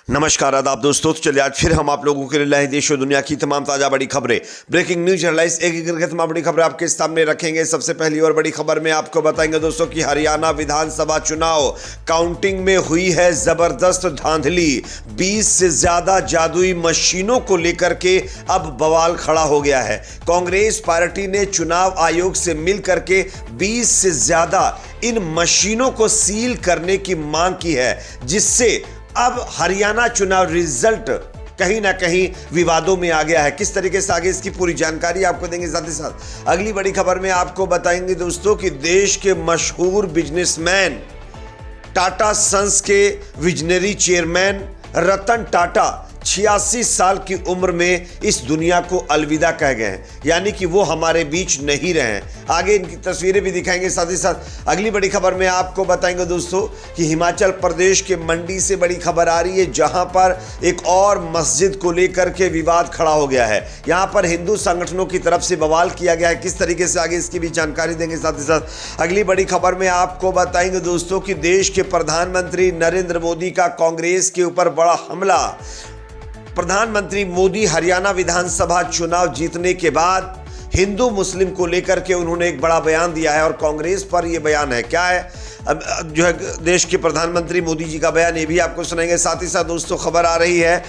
नमस्कार आदाब दोस्तों। तो चलिए आज फिर हम आप लोगों के लिए लाए देश और दुनिया की तमाम ताज़ा बड़ी खबरें, ब्रेकिंग न्यूज हेडलाइंस, एक एक करके तमाम बड़ी खबरें आपके सामने रखेंगे। सबसे पहली और बड़ी खबर में आपको बताएंगे दोस्तों कि हरियाणा विधानसभा चुनाव काउंटिंग में हुई है जबरदस्त धांधली। 20 से ज्यादा जादुई मशीनों को लेकर के अब बवाल खड़ा हो गया है। कांग्रेस पार्टी ने चुनाव आयोग से मिल करके 20 से ज्यादा इन मशीनों को सील करने की मांग की है, जिससे अब हरियाणा चुनाव रिजल्ट कहीं ना कहीं विवादों में आ गया है। किस तरीके से आगे इसकी पूरी जानकारी आपको देंगे। साथ ही साथ अगली बड़ी खबर में आपको बताएंगे दोस्तों कि देश के मशहूर बिजनेसमैन टाटा सन्स के विजनरी चेयरमैन रतन टाटा 86 साल की उम्र में इस दुनिया को अलविदा कह गए हैं, यानी कि वो हमारे बीच नहीं रहे हैं। आगे इनकी तस्वीरें भी दिखाएंगे। साथ ही साथ अगली बड़ी खबर में आपको बताएंगे दोस्तों कि हिमाचल प्रदेश के मंडी से बड़ी खबर आ रही है, जहां पर एक और मस्जिद को लेकर के विवाद खड़ा हो गया है। यहां पर हिंदू संगठनों की तरफ से बवाल किया गया है। किस तरीके से आगे इसकी भी जानकारी देंगे। साथ ही साथ अगली बड़ी खबर में आपको बताएंगे दोस्तों कि देश के प्रधानमंत्री नरेंद्र मोदी का कांग्रेस के ऊपर बड़ा हमला। प्रधानमंत्री मोदी हरियाणा विधानसभा चुनाव जीतने के बाद हिंदू मुस्लिम को लेकर के उन्होंने एक बड़ा बयान दिया है और कांग्रेस पर यह बयान है। क्या है अब जो है देश के प्रधानमंत्री मोदी जी का बयान, ये भी आपको सुनाएंगे। साथ ही साथ दोस्तों खबर आ रही है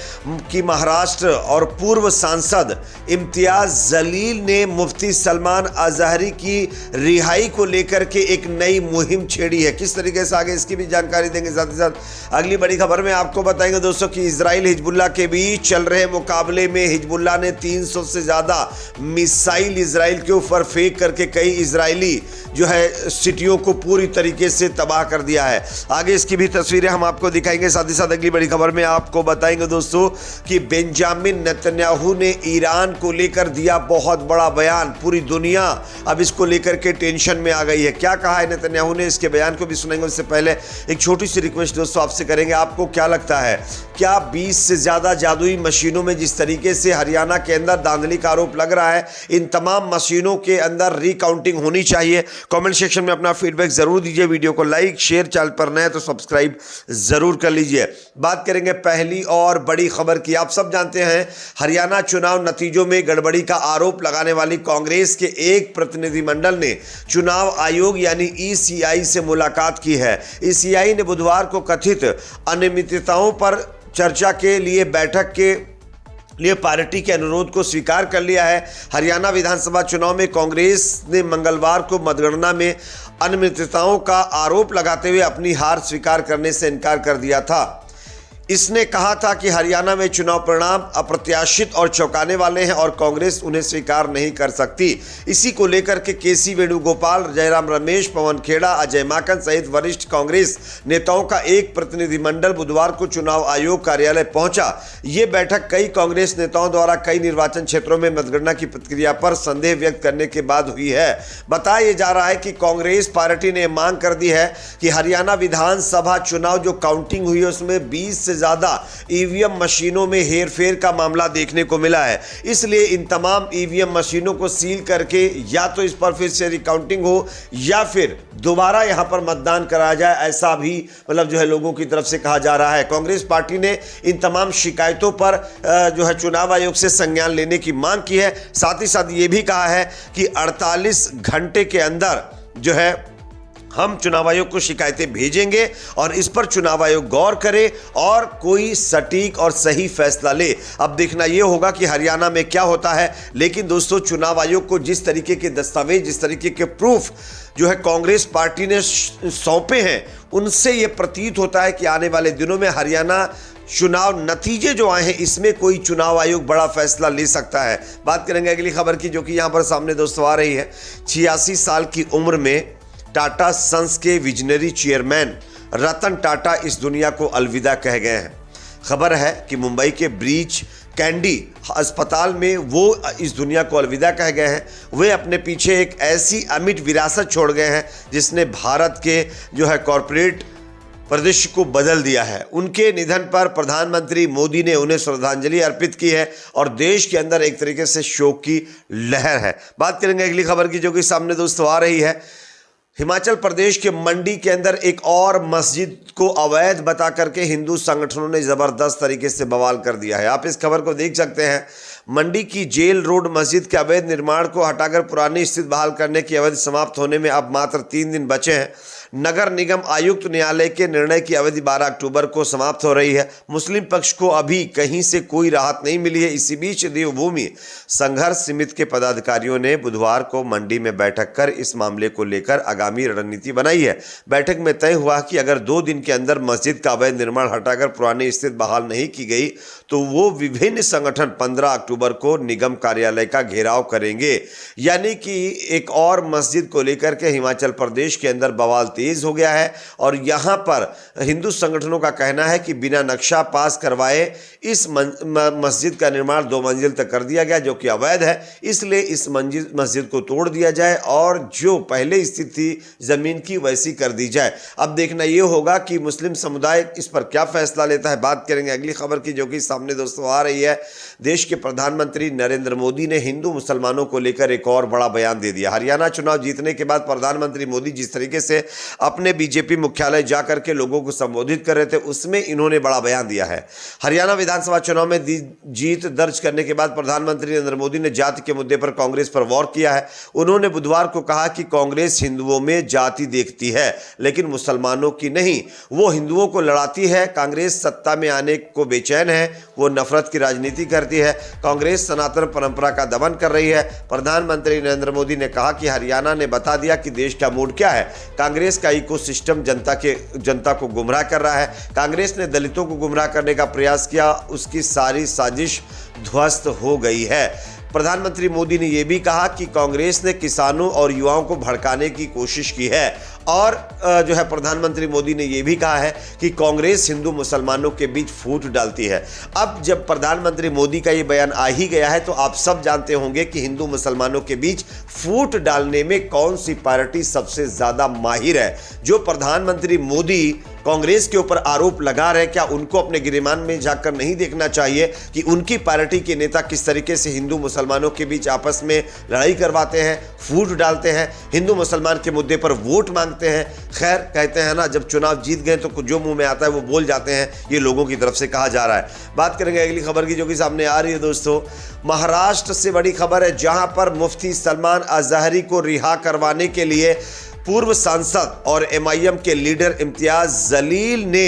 कि महाराष्ट्र और पूर्व सांसद इम्तियाज जलील ने मुफ्ती सलमान अजहरी की रिहाई को लेकर के एक नई मुहिम छेड़ी है। किस तरीके से आगे इसकी भी जानकारी देंगे। साथ ही साथ अगली बड़ी खबर में आपको बताएंगे दोस्तों कि इजराइल हिजबुल्लाह के बीच चल रहे मुकाबले में हिजबुल्लाह ने 300 से ज्यादा मिसाइल इजराइल के ऊपर फेंक करके कई इजरायली जो है सिटियों को पूरी तरीके से तबाह कर दिया है। आगे इसकी भी तस्वीरें हम आपको दिखाएंगे। साथ ही साथ अगली बड़ी खबर में आपको बताएंगे दोस्तों कि बेंजामिन नेतन्याहू ने ईरान को लेकर दिया बहुत बड़ा बयान। पूरी दुनिया अब इसको लेकर के टेंशन में आ गई है। क्या कहा है नेतन्याहू ने, इसके बयान को भी सुनेंगे। उससे पहले एक छोटी सी रिक्वेस्ट दोस्तों आपसे करेंगे, आपको क्या लगता है, क्या 20 से ज्यादा जादुई मशीनों में जिस तरीके से हरियाणा के अंदर धांधली का आरोप लग रहा है, इन तमाम मशीनों के अंदर रिकाउंटिंग होनी चाहिए? कमेंट सेक्शन में अपना फीडबैक जरूर दीजिए। वीडियो को लाइक शेयर, चैनल पर नए तो सब्सक्राइब जरूर कर लीजिए। बात करेंगे पहली और बड़ी खबर की। आप सब जानते हैं हरियाणा चुनाव नतीजों में गड़बड़ी का आरोप लगाने वाली कांग्रेस के एक प्रतिनिधिमंडल ने चुनाव आयोग यानी ईसीआई से मुलाकात की है। ईसीआई ने बुधवार को कथित अनियमितताओं पर चर्चा के लिए बैठक के लिए पार्टी के अनुरोध को स्वीकार कर लिया है। हरियाणा विधानसभा चुनाव में कांग्रेस ने मंगलवार को मतगणना में अनियमितताओं का आरोप लगाते हुए अपनी हार स्वीकार करने से इनकार कर दिया था। इसने कहा था कि हरियाणा में चुनाव परिणाम अप्रत्याशित और चौंकाने वाले हैं और कांग्रेस उन्हें स्वीकार नहीं कर सकती। इसी को लेकर के केसी वेणुगोपाल, जयराम रमेश, पवन खेड़ा, अजय माकन सहित वरिष्ठ कांग्रेस नेताओं का एक प्रतिनिधिमंडल बुधवार को चुनाव आयोग कार्यालय पहुंचा। ये बैठक कई कांग्रेस नेताओं द्वारा कई निर्वाचन क्षेत्रों में मतगणना की प्रक्रिया पर संदेह व्यक्त करने के बाद हुई है। बताया जा रहा है कि कांग्रेस पार्टी ने मांग कर दी है कि हरियाणा विधानसभा चुनाव जो काउंटिंग हुई है उसमें 20 से ज्यादा ईवीएम मशीनों में हेरफेर का मामला देखने को मिला है। इसलिए इन तमाम ईवीएम मशीनों को सील करके या तो इस पर फिर से रिकाउंटिंग हो या फिर दोबारा यहां पर मतदान कराया जाए, ऐसा भी मतलब जो है लोगों की तरफ से कहा जा रहा है। कांग्रेस पार्टी ने इन तमाम शिकायतों पर जो है चुनाव आयोग से संज्ञान लेने की मांग की है। साथ ही साथ ये भी कहा है कि 48 घंटे के अंदर जो है हम चुनाव आयोग को शिकायतें भेजेंगे और इस पर चुनाव आयोग गौर करे और कोई सटीक और सही फैसला ले। अब देखना यह होगा कि हरियाणा में क्या होता है। लेकिन दोस्तों चुनाव आयोग को जिस तरीके के दस्तावेज, जिस तरीके के प्रूफ जो है कांग्रेस पार्टी ने सौंपे हैं, उनसे यह प्रतीत होता है कि आने वाले दिनों में हरियाणा चुनाव नतीजे जो आए हैं इसमें कोई चुनाव आयोग बड़ा फैसला ले सकता है। बात करेंगे अगली खबर की, जो कि यहां पर सामने दोस्तों आ रही है। 86 साल की उम्र में टाटा सन्स के विजनरी चेयरमैन रतन टाटा इस दुनिया को अलविदा कह गए हैं। खबर है कि मुंबई के ब्रीच कैंडी अस्पताल में वो इस दुनिया को अलविदा कह गए हैं। वे अपने पीछे एक ऐसी अमिट विरासत छोड़ गए हैं जिसने भारत के जो है कॉरपोरेट परिदृश्य को बदल दिया है। उनके निधन पर प्रधानमंत्री मोदी ने उन्हें श्रद्धांजलि अर्पित की है और देश के अंदर एक तरीके से शोक की लहर है। बात करेंगे अगली खबर की, जो कि सामने दोस्तों आ रही है। हिमाचल प्रदेश के मंडी के अंदर एक और मस्जिद को अवैध बता करके हिंदू संगठनों ने जबरदस्त तरीके से बवाल कर दिया है। आप इस खबर को देख सकते हैं। मंडी की जेल रोड मस्जिद के अवैध निर्माण को हटाकर पुरानी स्थिति बहाल करने की अवधि समाप्त होने में अब मात्र 3 दिन बचे हैं। नगर निगम आयुक्त न्यायालय के निर्णय की अवधि 12 अक्टूबर को समाप्त हो रही है। मुस्लिम पक्ष को अभी कहीं से कोई राहत नहीं मिली है। इसी बीच देवभूमि संघर्ष समिति के पदाधिकारियों ने बुधवार को मंडी में बैठक कर इस मामले को लेकर आगामी रणनीति बनाई है। बैठक में तय हुआ कि अगर 2 दिन के अंदर मस्जिद का अवैध निर्माण हटाकर पुरानी स्थिति बहाल नहीं की गई तो वो विभिन्न संगठन 15 अक्टूबर को निगम कार्यालय का घेराव करेंगे। यानी कि एक और मस्जिद को लेकर के हिमाचल प्रदेश के अंदर बवाल तेज हो गया है और यहाँ पर हिंदू संगठनों का कहना है कि बिना नक्शा पास करवाए इस मस्जिद का निर्माण 2 मंजिल तक कर दिया गया, जो कि अवैध है। इसलिए इस मस्जिद को तोड़ दिया जाए और जो पहले स्थिति जमीन की वैसी कर दी जाए। अब देखना यह होगा कि मुस्लिम समुदाय इस पर क्या फैसला लेता है। बात करेंगे अगली खबर की, जो कि सामने दोस्तों आ रही है। देश के प्रधानमंत्री नरेंद्र मोदी ने हिंदू मुसलमानों को लेकर एक और बड़ा बयान दे दिया। हरियाणा चुनाव जीतने के बाद प्रधानमंत्री मोदी जिस तरीके से अपने बीजेपी मुख्यालय जाकर के लोगों को संबोधित कर रहे थे, उसमें इन्होंने बड़ा बयान दिया है। हरियाणा विधानसभा चुनाव में जीत दर्ज करने के बाद प्रधानमंत्री नरेंद्र मोदी ने जाति के मुद्दे पर कांग्रेस पर वार किया है। उन्होंने बुधवार को कहा कि कांग्रेस हिंदुओं में जाति देखती है लेकिन मुसलमानों की नहीं। वो हिंदुओं को लड़ाती है। कांग्रेस सत्ता में आने को बेचैन है। वो नफरत की राजनीति करती है। कांग्रेस सनातन परंपरा का दमन कर रही है। प्रधानमंत्री नरेंद्र मोदी ने कहा कि हरियाणा ने बता दिया कि देश का मूड क्या है। कांग्रेस का इकोसिस्टम जनता को गुमराह कर रहा है। कांग्रेस ने दलितों को गुमराह करने का प्रयास किया, उसकी सारी साजिश ध्वस्त हो गई है। प्रधानमंत्री मोदी ने यह भी कहा कि कांग्रेस ने किसानों और युवाओं को भड़काने की कोशिश की है और जो है प्रधानमंत्री मोदी ने यह भी कहा है कि कांग्रेस हिंदू मुसलमानों के बीच फूट डालती है। अब जब प्रधानमंत्री मोदी का ये बयान आ ही गया है तो आप सब जानते होंगे कि हिंदू मुसलमानों के बीच फूट डालने में कौन सी पार्टी सबसे ज्यादा माहिर है। जो प्रधानमंत्री मोदी कांग्रेस के ऊपर आरोप लगा रहे, क्या उनको अपने गिरेबान में जाकर नहीं देखना चाहिए कि उनकी पार्टी के नेता किस तरीके से हिंदू मुसलमानों के बीच आपस में लड़ाई करवाते हैं, फूट डालते हैं, हिंदू मुसलमान के मुद्दे पर वोट मांगते हैं। खैर, कहते हैं ना, जब चुनाव जीत गए तो जो मुंह में आता है वो बोल जाते हैं, ये लोगों की तरफ से कहा जा रहा है। बात करेंगे अगली खबर की, जो कि सामने आ रही है दोस्तों। महाराष्ट्र से बड़ी खबर है, जहां पर मुफ्ती सलमान अजहरी को रिहा करवाने के लिए पूर्व सांसद और एमआईएम के लीडर इम्तियाज जलील ने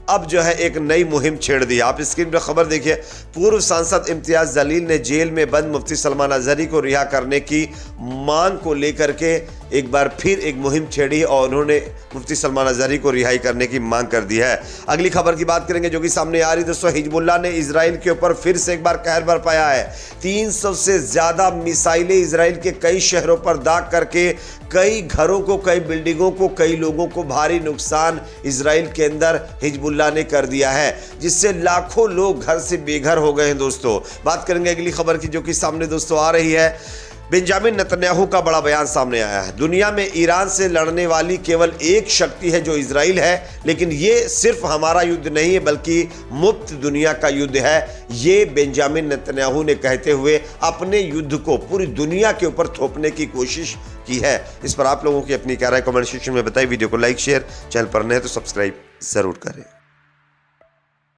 अब जो है एक नई मुहिम छेड़ दी। आप स्क्रीन पर खबर देखिए। पूर्व सांसद इम्तियाज जलील ने जेल में बंद मुफ्ती सलमान अजहरी को रिहा करने की मांग को लेकर के एक बार फिर एक मुहिम छेड़ी और उन्होंने मुफ्ती सलमान अजहरी को रिहाई करने की मांग कर दी है। अगली खबर की बात करेंगे, जो कि सामने आ रही दोस्तों। हिजबुल्लाह ने इजराइल के ऊपर फिर से एक बार कहर बरपाया है। 300 से ज्यादा मिसाइलें इजराइल के कई शहरों पर दाग करके कई घरों को, कई बिल्डिंगों को, कई लोगों को भारी नुकसान इजराइल के अंदर हिजबुल्लाह ने कर दिया है, जिससे लाखों लोग घर से बेघर हो गए हैं दोस्तों। बात करेंगे अगली खबर की, जो कि सामने दोस्तों आ रही है। बेंजामिन नेतन्याहू का बड़ा बयान सामने आया है। दुनिया में ईरान से लड़ने वाली केवल एक शक्ति है, जो इजराइल है, लेकिन ये सिर्फ हमारा युद्ध नहीं है बल्कि मुफ्त दुनिया का युद्ध है। ये बेंजामिन नेतन्याहू ने कहते हुए अपने युद्ध को पूरी दुनिया के ऊपर थोपने की कोशिश की है। इस पर आप लोगों की अपनी क्या राय कमेंट सेक्शन में बताइए। वीडियो को लाइक, शेयर, चैनल पर नए तो सब्सक्राइब जरूर करें।